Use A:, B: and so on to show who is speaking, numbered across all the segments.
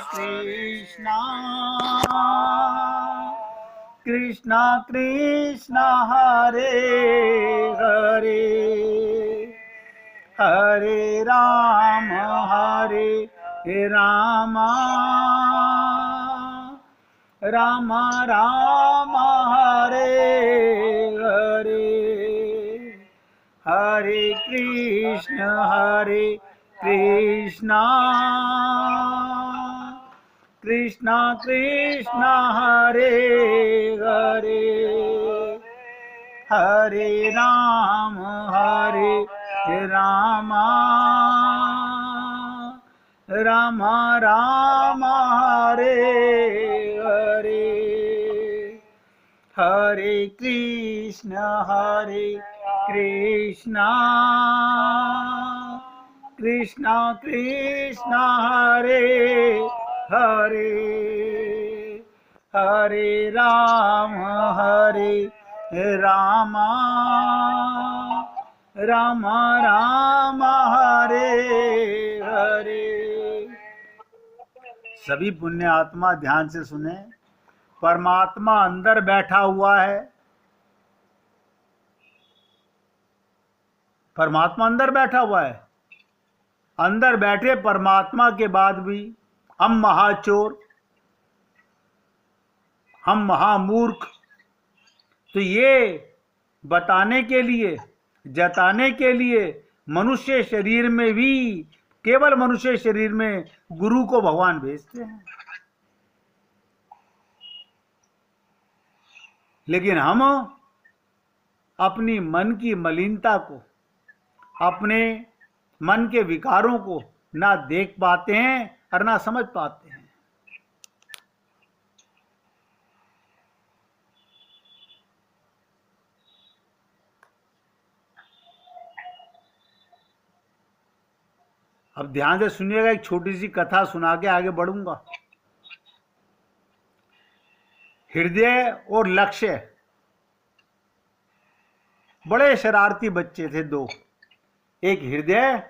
A: कृष्णा कृष्णा कृष्णा हरे हरे हरे राम राम राम हरे हरे हरे कृष्णा कृष्णा कृष्णा हरे हरे हरे राम राम राम हरे हरे हरे कृष्णा कृष्णा कृष्णा हरे हरे हरे राम राम राम राम हरे हरे। सभी पुण्य आत्मा ध्यान से सुने। परमात्मा अंदर बैठा हुआ है। परमात्मा अंदर बैठा हुआ है। अंदर बैठे परमात्मा के बाद भी हम महाचोर, हम महामूर्ख, तो ये बताने के लिए, जताने के लिए मनुष्य शरीर में भी, केवल मनुष्य शरीर में गुरु को भगवान भेजते हैं। लेकिन हम अपनी मन की मलिनता को, अपने मन के विकारों को ना देख पाते हैं और ना समझ पाते हैं। अब ध्यान से सुनिएगा, एक छोटी सी कथा सुना के आगे बढ़ूंगा। हृदय और लक्ष्य, बड़े शरारती बच्चे थे दो, एक हृदय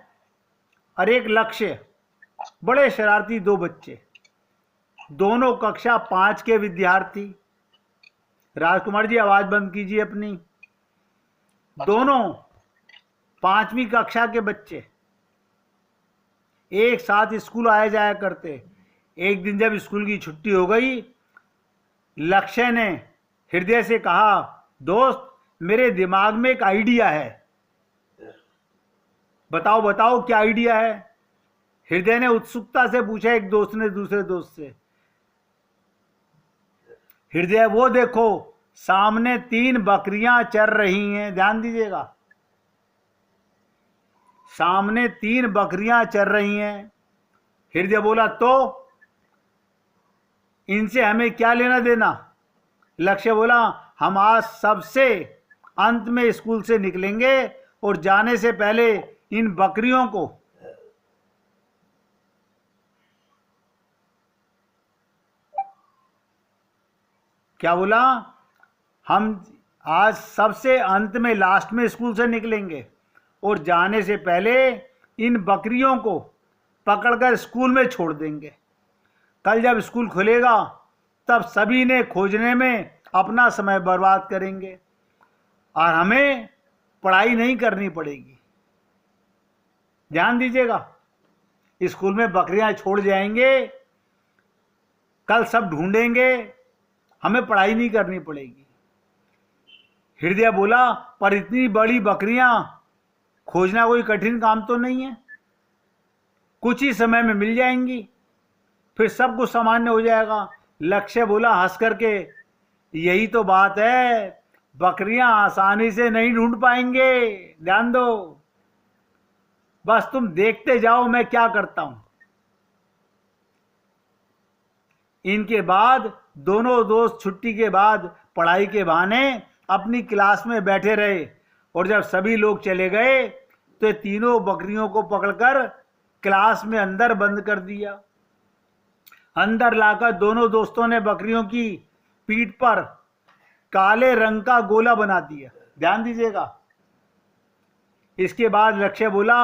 A: और एक लक्ष्य। बड़े शरारती दो बच्चे, दोनों कक्षा 5 के विद्यार्थी। राजकुमार जी आवाज बंद कीजिए अपनी। दोनों 5वीं कक्षा के बच्चे एक साथ स्कूल आया जाया करते। एक दिन जब स्कूल की छुट्टी हो गई, लक्ष्य ने हृदय से कहा, दोस्त मेरे दिमाग में एक आइडिया है, बताओ बताओ क्या आइडिया है। हृदय ने उत्सुकता से पूछा एक दोस्त ने दूसरे दोस्त से। हृदय, वो देखो सामने 3 बकरियां चर रही हैं, ध्यान दीजिएगा, सामने 3 बकरियां चर रही हैं। हृदय बोला, तो इनसे हमें क्या लेना देना। लक्ष्य बोला, हम आज सबसे अंत में स्कूल से निकलेंगे और जाने से पहले इन बकरियों को क्या बोला, हम आज सबसे अंत में, लास्ट में स्कूल से निकलेंगे और जाने से पहले इन बकरियों को पकड़कर स्कूल में छोड़ देंगे। कल जब स्कूल खुलेगा तब सभी ने खोजने में अपना समय बर्बाद करेंगे और हमें पढ़ाई नहीं करनी पड़ेगी। ध्यान दीजिएगा, स्कूल में बकरियां छोड़ जाएंगे, कल सब ढूंढेंगे, हमें पढ़ाई नहीं करनी पड़ेगी। हृदय बोला, पर इतनी बड़ी बकरियां खोजना कोई कठिन काम तो नहीं है, कुछ ही समय में मिल जाएंगी, फिर सब कुछ सामान्य हो जाएगा। लक्ष्य बोला हंस करके, यही तो बात है, बकरियां आसानी से नहीं ढूंढ पाएंगे, ध्यान दो, बस तुम देखते जाओ मैं क्या करता हूं। इनके बाद दोनों दोस्त छुट्टी के बाद पढ़ाई के बहाने अपनी क्लास में बैठे रहे और जब सभी लोग चले गए तो तीनों बकरियों को पकड़कर क्लास में अंदर बंद कर दिया। अंदर लाकर दोनों दोस्तों ने बकरियों की पीठ पर काले रंग का गोला बना दिया। ध्यान दीजिएगा। इसके बाद लक्ष्य बोला,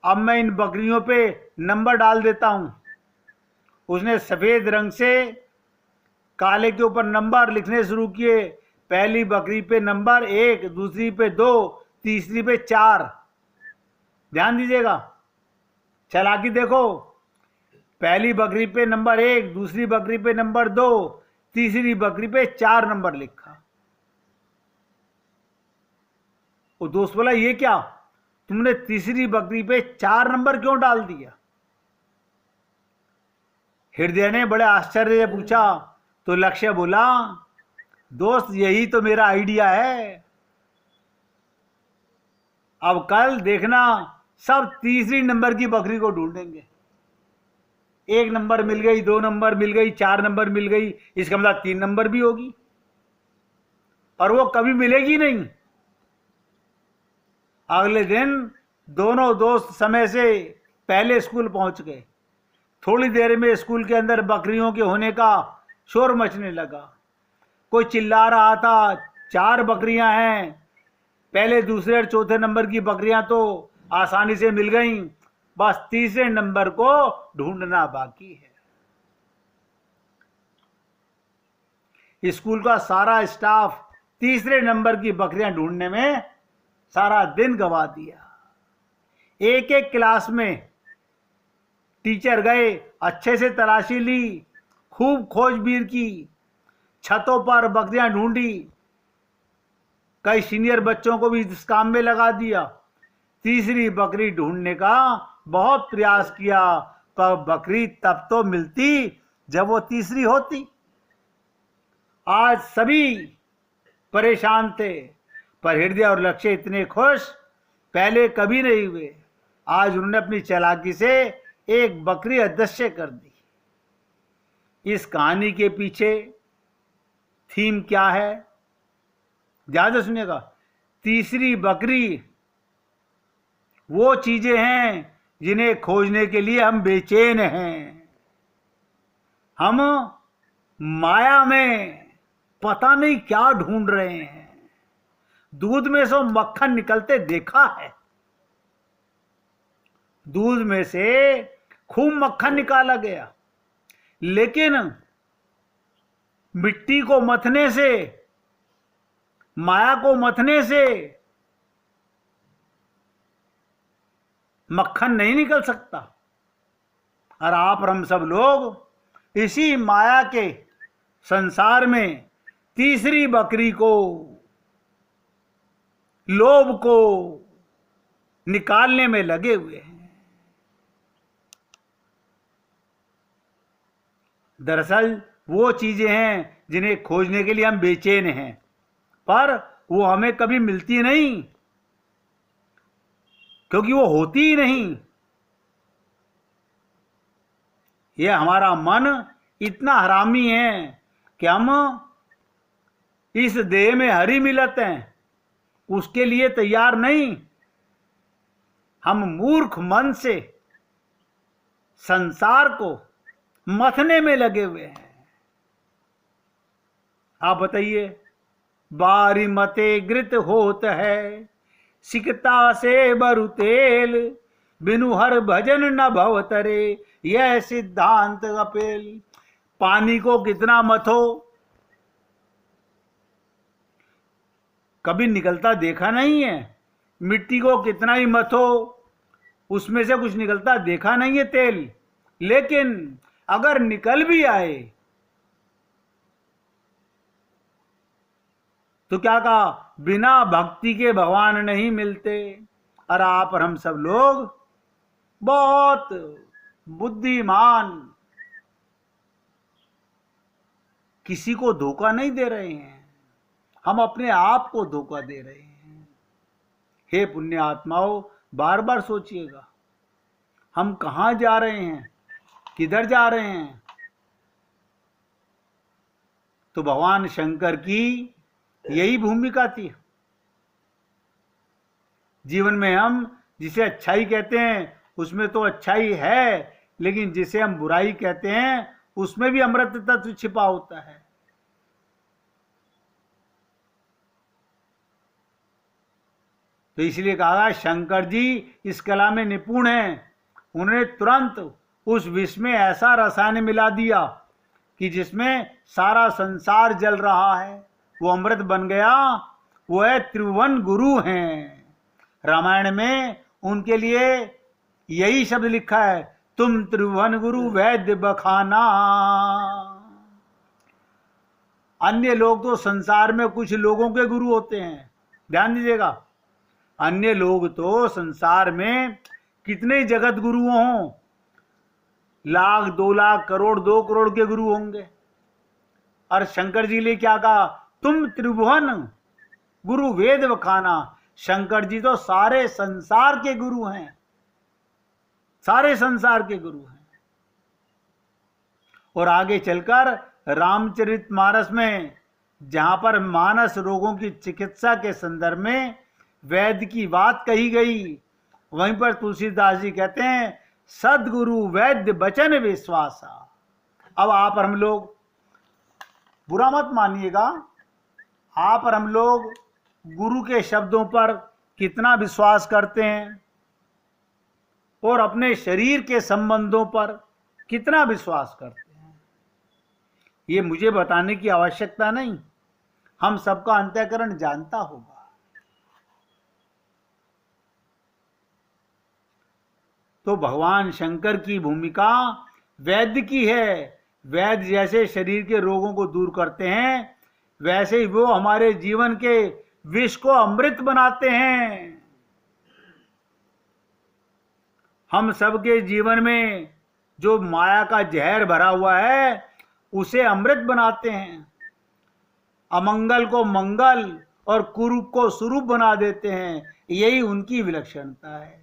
A: अब मैं इन बकरियों पे नंबर डाल देता हूं। उसने सफ़ेद रंग से काले के ऊपर नंबर लिखने शुरू किए। पहली बकरी पे नंबर 1, दूसरी पे 2, तीसरी पे 4। ध्यान दीजिएगा, चालाकी देखो। पहली बकरी पे नंबर 1, दूसरी बकरी पे नंबर 2, तीसरी बकरी पे 4 नंबर लिखा। वो दोस्त बोला, ये क्या, तुमने तीसरी बकरी पे 4 नंबर क्यों डाल दिया? हृदय ने बड़े आश्चर्य से पूछा। तो लक्ष्य बोला, दोस्त यही तो मेरा आइडिया है। अब कल देखना, सब तीसरी नंबर की बकरी को ढूंढेंगे। 1 नंबर मिल गई, 2 नंबर मिल गई, 4 नंबर मिल गई, इसका मतलब 3 नंबर भी होगी, और वो कभी मिलेगी नहीं। अगले दिन दोनों दोस्त समय से पहले स्कूल पहुंच गए। थोड़ी देर में स्कूल के अंदर बकरियों के होने का शोर मचने लगा। कोई चिल्ला रहा था, 4 बकरियां हैं। पहले, दूसरे और चौथे नंबर की बकरियां तो आसानी से मिल गईं, बस तीसरे नंबर को ढूंढना बाकी है। स्कूल का सारा स्टाफ तीसरे नंबर की बकरियां ढूंढने में सारा दिन गवा दिया। एक एक क्लास में टीचर गए, अच्छे से तलाशी ली, खूब खोजबीन की, छतों पर बकरियां ढूंढी। कई सीनियर बच्चों को भी इस काम में लगा दिया। तीसरी बकरी ढूंढने का बहुत प्रयास किया, पर बकरी तब तो मिलती जब वो तीसरी होती। आज सभी परेशान थे, पर हृदय और लक्ष्य इतने खुश पहले कभी नहीं हुए। आज उन्होंने अपनी चालाकी से एक बकरी अदृश्य कर दी। इस कहानी के पीछे थीम क्या है, ध्यान से सुनिएगा। तीसरी बकरी वो चीजें हैं जिन्हें खोजने के लिए हम बेचैन हैं। हम माया में पता नहीं क्या ढूंढ रहे हैं। दूध में से मक्खन निकलते देखा है, दूध में से खूब मक्खन निकाला गया, लेकिन मिट्टी को मथने से, माया को मथने से मक्खन नहीं निकल सकता। और आप और हम सब लोग इसी माया के संसार में तीसरी बकरी को, लोभ को निकालने में लगे हुए हैं। दरअसल वो चीजें हैं जिन्हें खोजने के लिए हम बेचैन हैं, पर वो हमें कभी मिलती नहीं, क्योंकि वो होती ही नहीं। ये हमारा मन इतना हरामी है कि हम इस देह में हरी मिलत हैं, उसके लिए तैयार नहीं। हम मूर्ख मन से संसार को मथने में लगे हुए हैं। आप बताइए, बारी मते घृत होत है, सिकता से बरु तेल, बिनु हर भजन न भवतरे, यह सिद्धांत अपेल। पानी को कितना मथो, कभी निकलता देखा नहीं है। मिट्टी को कितना ही मथो, उसमें से कुछ निकलता देखा नहीं है तेल। लेकिन अगर निकल भी आए तो क्या कहा, बिना भक्ति के भगवान नहीं मिलते। और आप और हम सब लोग बहुत बुद्धिमान, किसी को धोखा नहीं दे रहे हैं, हम अपने आप को धोखा दे रहे हैं। हे पुण्य आत्माओं, बार बार सोचिएगा, हम कहां जा रहे हैं, किधर जा रहे हैं। तो भगवान शंकर की यही भूमिका थी। जीवन में हम जिसे अच्छाई कहते हैं उसमें तो अच्छाई है, लेकिन जिसे हम बुराई कहते हैं उसमें भी अमृत तत्व छिपा होता है। तो इसलिए कहा शंकर जी इस कला में निपुण हैं। उन्होंने तुरंत उस विष में ऐसा रसायन मिला दिया कि जिसमें सारा संसार जल रहा है, वो अमृत बन गया। वो है त्रिभुवन गुरु हैं। रामायण में उनके लिए यही शब्द लिखा है, तुम त्रिभुवन गुरु वैद्य बखाना। अन्य लोग तो संसार में कुछ लोगों के गुरु होते हैं, ध्यान दीजिएगा। अन्य लोग तो संसार में कितने जगत गुरु हों, लाख 2 लाख करोड़ 2 करोड़ के गुरु होंगे। और शंकर जी ने क्या कहा, तुम त्रिभुवन गुरु वेद बखाना। शंकर जी तो सारे संसार के गुरु हैं, सारे संसार के गुरु हैं। और आगे चलकर रामचरितमानस में जहां पर मानस रोगों की चिकित्सा के संदर्भ में वैद्य की बात कही गई, वहीं पर तुलसीदास जी कहते हैं, सदगुरु वैद्य बचन विश्वासा। अब आप और हम लोग, बुरा मत मानिएगा, आप और हम लोग गुरु के शब्दों पर कितना विश्वास करते हैं और अपने शरीर के संबंधों पर कितना विश्वास करते हैं, ये मुझे बताने की आवश्यकता नहीं, हम सबका अंतःकरण जानता होगा। तो भगवान शंकर की भूमिका वैद्य की है। वैद्य जैसे शरीर के रोगों को दूर करते हैं, वैसे ही वो हमारे जीवन के विष को अमृत बनाते हैं। हम सबके जीवन में जो माया का जहर भरा हुआ है, उसे अमृत बनाते हैं। अमंगल को मंगल और कुरूप को स्वरूप बना देते हैं, यही उनकी विलक्षणता है।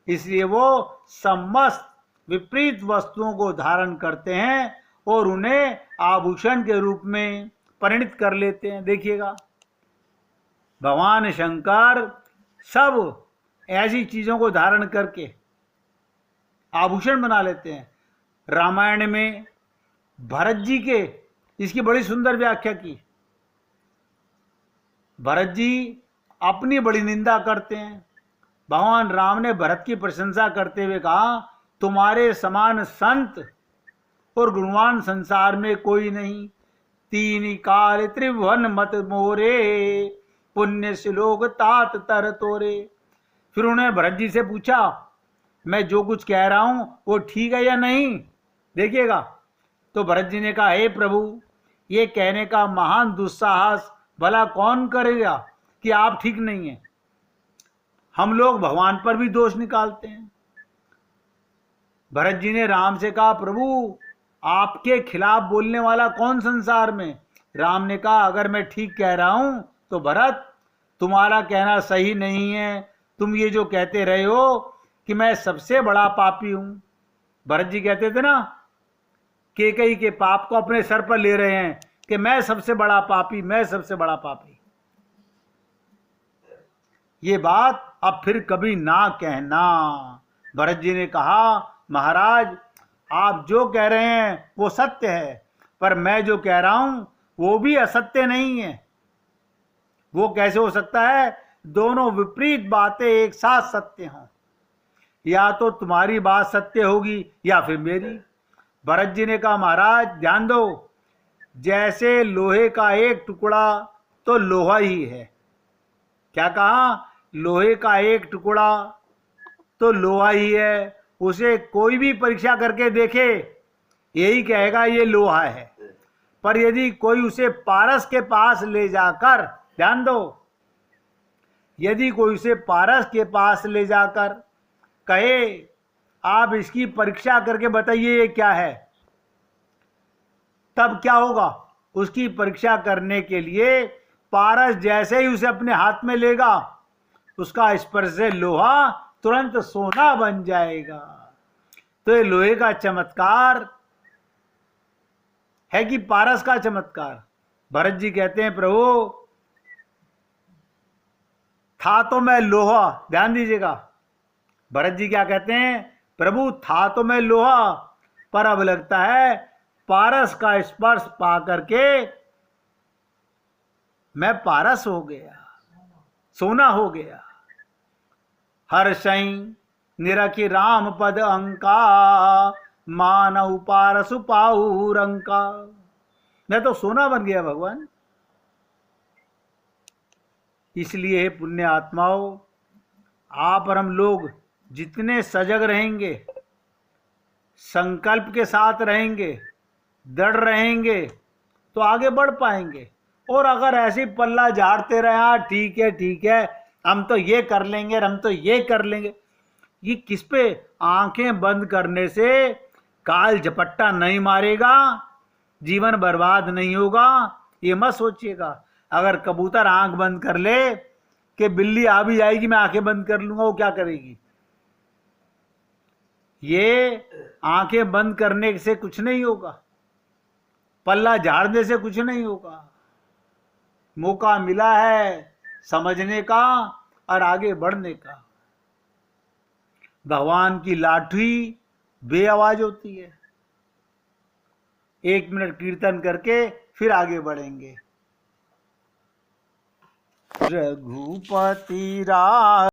A: इसलिए वो समस्त विपरीत वस्तुओं को धारण करते हैं और उन्हें आभूषण के रूप में परिणित कर लेते हैं। देखिएगा, भगवान शंकर सब ऐसी चीजों को धारण करके आभूषण बना लेते हैं। रामायण में भरत जी के इसकी बड़ी सुंदर व्याख्या की। भरत जी अपनी बड़ी निंदा करते हैं। भगवान राम ने भरत की प्रशंसा करते हुए कहा, तुम्हारे समान संत और गुणवान संसार में कोई नहीं। तीन काल त्रिभुवन मत मोरे, पुण्य श्लोक तात तर तोरे। फिर उन्होंने भरत जी से पूछा, मैं जो कुछ कह रहा हूं वो ठीक है या नहीं? देखिएगा, तो भरत जी ने कहा, हे प्रभु, ये कहने का महान दुस्साहस भला कौन करेगा कि आप ठीक नहीं है। हम लोग भगवान पर भी दोष निकालते हैं। भरत जी ने राम से कहा, प्रभु आपके खिलाफ बोलने वाला कौन संसार में? राम ने कहा, अगर मैं ठीक कह रहा हूं तो भरत तुम्हारा कहना सही नहीं है। तुम ये जो कहते रहे हो कि मैं सबसे बड़ा पापी हूं। भरत जी कहते थे ना, कैकेयी के पाप को अपने सर पर ले रहे हैं कि मैं सबसे बड़ा पापी, मैं सबसे बड़ा पापी। ये बात अब फिर कभी ना कहना। भरत जी ने कहा, महाराज आप जो कह रहे हैं वो सत्य है, पर मैं जो कह रहा हूं वो भी असत्य नहीं है। वो कैसे हो सकता है? दोनों विपरीत बातें एक साथ सत्य हों। या तो तुम्हारी बात सत्य होगी या फिर मेरी। भरत जी ने कहा, महाराज ध्यान दो, जैसे लोहे का एक टुकड़ा तो लोहा ही है। क्या कहा? लोहे का एक टुकड़ा तो लोहा ही है। उसे कोई भी परीक्षा करके देखे, यही कहेगा ये लोहा है। पर यदि कोई उसे पारस के पास ले जाकर, ध्यान दो, यदि कोई उसे पारस के पास ले जाकर कहे, आप इसकी परीक्षा करके बताइए ये क्या है, तब क्या होगा? उसकी परीक्षा करने के लिए पारस जैसे ही उसे अपने हाथ में लेगा, उसका स्पर्श से लोहा तुरंत सोना बन जाएगा। तो ये लोहे का चमत्कार है कि पारस का चमत्कार? भरत जी कहते हैं, प्रभु था तो मैं लोहा। ध्यान दीजिएगा, भरत जी क्या कहते हैं? प्रभु था तो मैं लोहा, पर अब लगता है पारस का स्पर्श पा करके मैं पारस हो गया, सोना हो गया। हर्षई निरखि राम पद अंका, मानव पारसु पाऊ रंका। मैं तो सोना बन गया भगवान। इसलिए पुण्य आत्माओं, आप और हम लोग जितने सजग रहेंगे, संकल्प के साथ रहेंगे, दृढ़ रहेंगे, तो आगे बढ़ पाएंगे। और अगर ऐसे पल्ला झाड़ते रहे, हाँ ठीक है हम तो ये कर लेंगे, हम तो ये कर लेंगे, ये किस पे? आंखें बंद करने से काल झपट्टा नहीं मारेगा, जीवन बर्बाद नहीं होगा, ये मत सोचिएगा। अगर कबूतर आंख बंद कर ले कि बिल्ली आ भी जाएगी, मैं आंखें बंद कर लूंगा, वो क्या करेगी? ये आंखें बंद करने से कुछ नहीं होगा, पल्ला झाड़ने से कुछ नहीं होगा। मौका मिला है समझने का और आगे बढ़ने का। भगवान की लाठी बेआवाज होती है। 1 मिनट कीर्तन करके फिर आगे बढ़ेंगे। रघुपति राघव